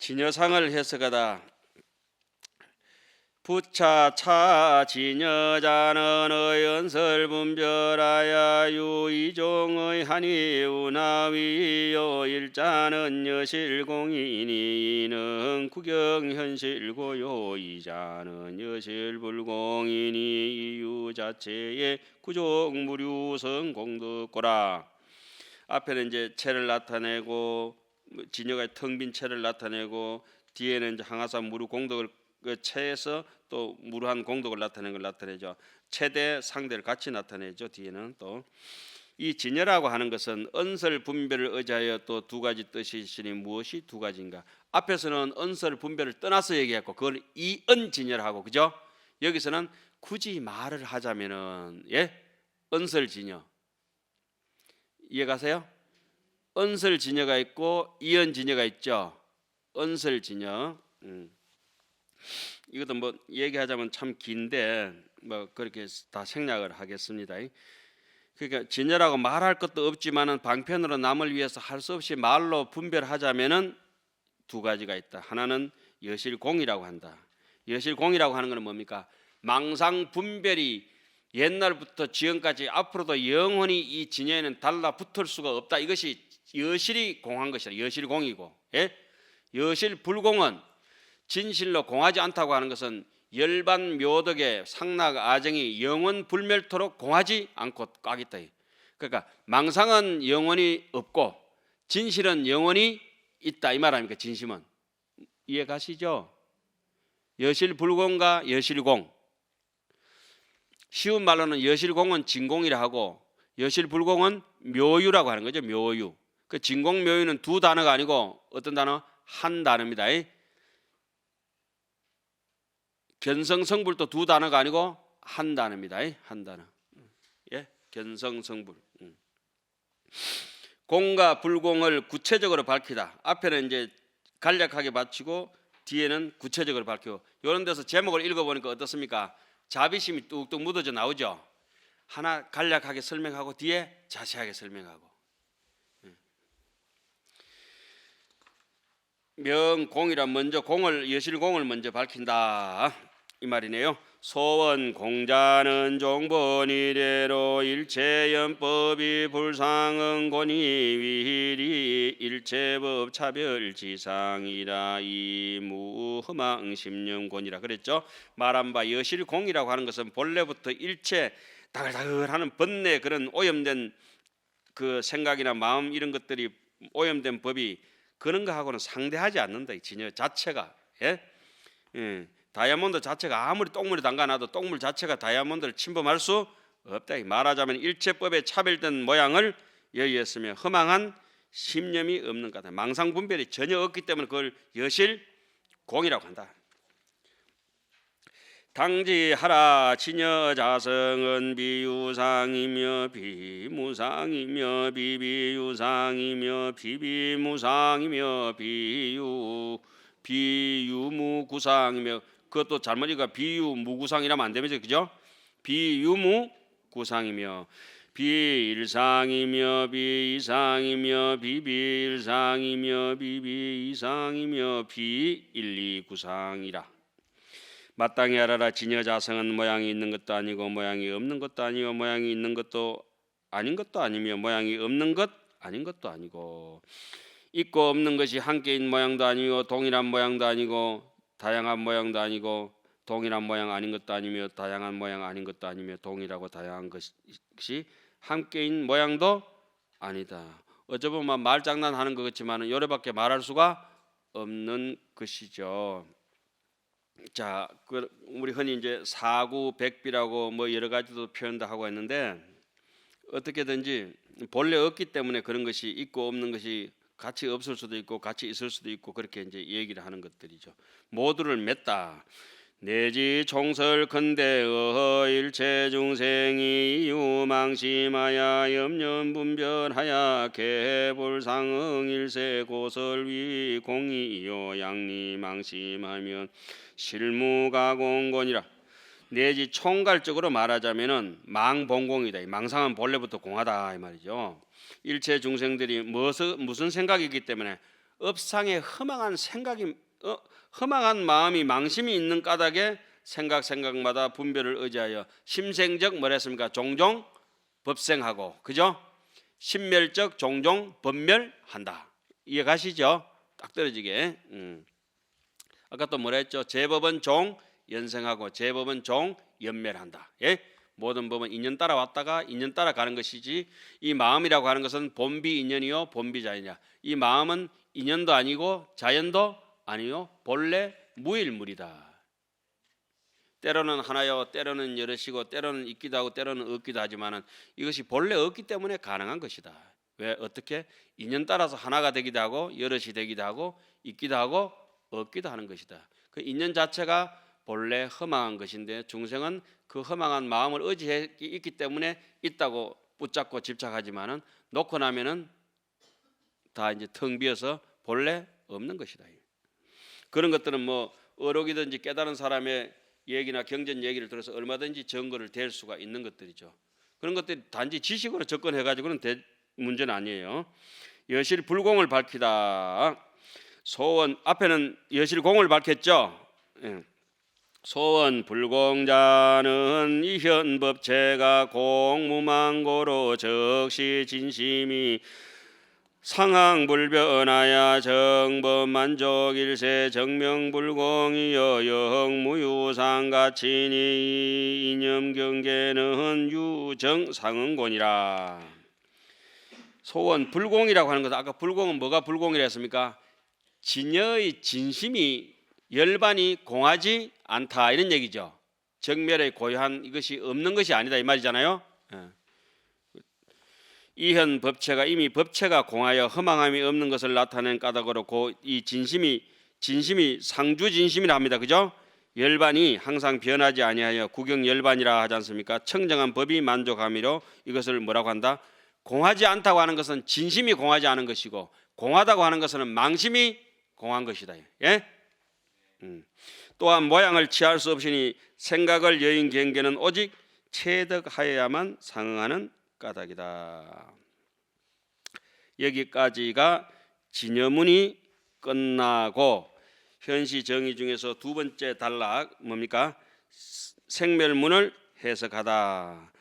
진여상을 해석하다. 부차차 진여자는 의연설 분별하야 유이종의 한위 운하위요 일자는 여실공이니 이는 구경현실고요 이자는 여실불공이니 이유 자체의 구종무류성 공덕고라. 앞에는 이제 체를 나타내고 진여가 텅 빈 체를 나타내고 뒤에는 이제 항아사 무루 공덕을 그 체에서 또 무루한 공덕을 나타내는 걸 나타내죠. 체대 상대를 같이 나타내죠. 뒤에는 또 이 진여라고 하는 것은 언설 분별을 의지하여 또 두 가지 뜻이 있으니 무엇이 두 가지인가? 앞에서는 언설 분별을 떠나서 얘기했고 그걸 이언진여라고 그죠? 여기서는 굳이 말을 하자면은 언설 진여 이해가세요? 언설 진여가 있고 이언 진여가 있죠. 언설 진여. 이것도 뭐 얘기하자면 참 긴데 뭐 그렇게 다 생략을 하겠습니다. 그러니까 진여라고 말할 것도 없지만은 방편으로 남을 위해서 할 수 없이 말로 분별하자면은 두 가지가 있다. 하나는 여실공이라고 한다. 여실공이라고 하는 것은 뭡니까? 망상 분별이 옛날부터 지금까지 앞으로도 영원히 이 진여에는 달라붙을 수가 없다. 이것이 여실이 공한 것이다. 여실공이고, 여실불공은 진실로 공하지 않다고 하는 것은 열반 묘덕의 상락 아정이 영원 불멸토록 공하지 않고 까겠다. 그러니까 망상은 영원히 없고 진실은 영원히 있다 이 말 아닙니까? 진심은 이해 가시죠? 여실불공과 여실공. 쉬운 말로는 여실공은 진공이라 하고 여실불공은 묘유라고 하는 거죠. 묘유. 그 진공묘유는 두 단어가 아니고 어떤 단어? 한 단어입니다. 견성성불도 두 단어가 아니고 한 단어입니다. 한 단어. 견성성불. 공과 불공을 구체적으로 밝히다. 앞에는 이제 간략하게 바치고 뒤에는 구체적으로 밝히고. 이런 데서 제목을 읽어보니까 어떻습니까? 자비심이 뚝뚝 묻어져 나오죠. 하나 간략하게 설명하고 뒤에 자세하게 설명하고. 명공이라 먼저 여실공을 먼저 밝힌다 이 말이네요. 소원 공자는 종본 이래로 일체연법이 불상은 권위위일이 일체법 차별지상이라 이무허망심령권이라 그랬죠. 말한 바 여실공이라고 하는 것은 본래부터 일체 다글다글하는 번뇌 그런 오염된 그 생각이나 마음 이런 것들이 오염된 법이 그런 거하고는 상대하지 않는다. 이 진여 자체가 다이아몬드 자체가 아무리 똥물에 담가놔도 똥물 자체가 다이아몬드를 침범할 수 없다. 말하자면 일체법에 차별된 모양을 여의했으며 허망한 심념이 없는 것 같다. 망상 분별이 전혀 없기 때문에 그걸 여실공이라고 한다. 당지하라 진여 자성은 비유상이며 비무상이며 비비유상이며 비비무상이며 비유무구상이며 그것도 잘못 읽어 비유무구상이라면 안 되죠. 그죠? 비유무구상이며 비일상이며 비이상이며 비비일상이며 비비이상이며 비일리구상이라. 마땅히 알아라. 진여자성은 모양이 있는 것도 아니고 모양이 없는 것도 아니고 모양이 있는 것도 아닌 것도 아니며 모양이 없는 것 아닌 것도 아니고 있고 없는 것이 함께인 모양도 아니고 동일한 모양도 아니고 다양한 모양도 아니고 동일한 모양 아닌 것도 아니며 다양한 모양 아닌 것도 아니며 동일하고 다양한 것이 함께인 모양도 아니다. 어쩌면 말장난하는 것 같지만 요래밖에 말할 수가 없는 것이죠. 자, 우리 흔히 이제 사구백비라고 뭐 여러 가지도 표현도 하고 했는데 어떻게든지 본래 없기 때문에 그런 것이 있고 없는 것이 같이 없을 수도 있고 같이 있을 수도 있고 그렇게 이제 얘기를 하는 것들이죠. 모두를 맺다. 내지 총설컨대 일체 중생이 유망심하야 염려분별하야 개불상응 일세 고설위 공이요 양리망심하면 실무가공권이라. 내지 총괄적으로 말하자면은 망봉공이다. 망상은 본래부터 공하다 이 말이죠. 일체 중생들이 무슨 생각이기 때문에 업상에 허망한 생각이 허망한 마음이 망심이 있는 까닭에 생각마다 분별을 의지하여 심생적 뭐랬습니까? 종종 법생하고, 그죠? 신멸적 종종 법멸한다. 이해 가시죠? 딱 떨어지게. 아까 또 뭐라 했죠? 제법은 종 연생하고 제법은 종 연멸한다. 예? 모든 법은 인연 따라 왔다가 인연 따라 가는 것이지, 이 마음이라고 하는 것은 본비 인연이요 본비 자연이야. 이 마음은 인연도 아니고 자연도 아니요 본래 무일물이다. 때로는 하나요, 때로는 여럿이고, 때로는 있기도 하고, 때로는 없기도 하지만은 이것이 본래 없기 때문에 가능한 것이다. 왜? 어떻게? 인연 따라서 하나가 되기도 하고, 여럿이 되기도 하고, 있기도 하고, 없기도 하는 것이다. 그 인연 자체가 본래 허망한 것인데 중생은 그 허망한 마음을 의지해 있기 때문에 있다고 붙잡고 집착하지만은 놓고 나면은 다 이제 텅 비어서 본래 없는 것이다. 그런 것들은 뭐 어록이든지 깨달은 사람의 얘기나 경전 얘기를 들어서 얼마든지 증거를 댈 수가 있는 것들이죠. 그런 것들이 단지 지식으로 접근해가지고는 문제는 아니에요. 여실불공을 밝히다. 소원 앞에는 여실공을 밝혔죠. 소원 불공자는 이현법체가 공무망고로 적시 진심이 상황불변하야 정법만족일세 정명불공이여 영무유상가치니 이념경계는 유정상응곤이라. 소원 불공이라고 하는 것은 아까 불공은 뭐가 불공이라 했습니까? 진여의 진심이 열반이 공하지 않다 이런 얘기죠. 정멸의 고유한 이것이 없는 것이 아니다 이 말이잖아요. 이현 법체가 이미 법체가 공하여 허망함이 없는 것을 나타낸 까닭으로 이 진심이 상주 진심이라 합니다. 그죠? 열반이 항상 변하지 아니하여 구경 열반이라 하지 않습니까? 청정한 법이 만족함이로 이것을 뭐라고 한다? 공하지 않다고 하는 것은 진심이 공하지 않은 것이고, 공하다고 하는 것은 망심이 공한 것이다. 예? 또한 모양을 취할 수 없으니 생각을 여인 경계는 오직 체득하여야만 상응하는 까닭이다. 여기까지가 진여문이 끝나고 현시 정의 중에서 두 번째 단락 뭡니까? 생멸문을 해석하다.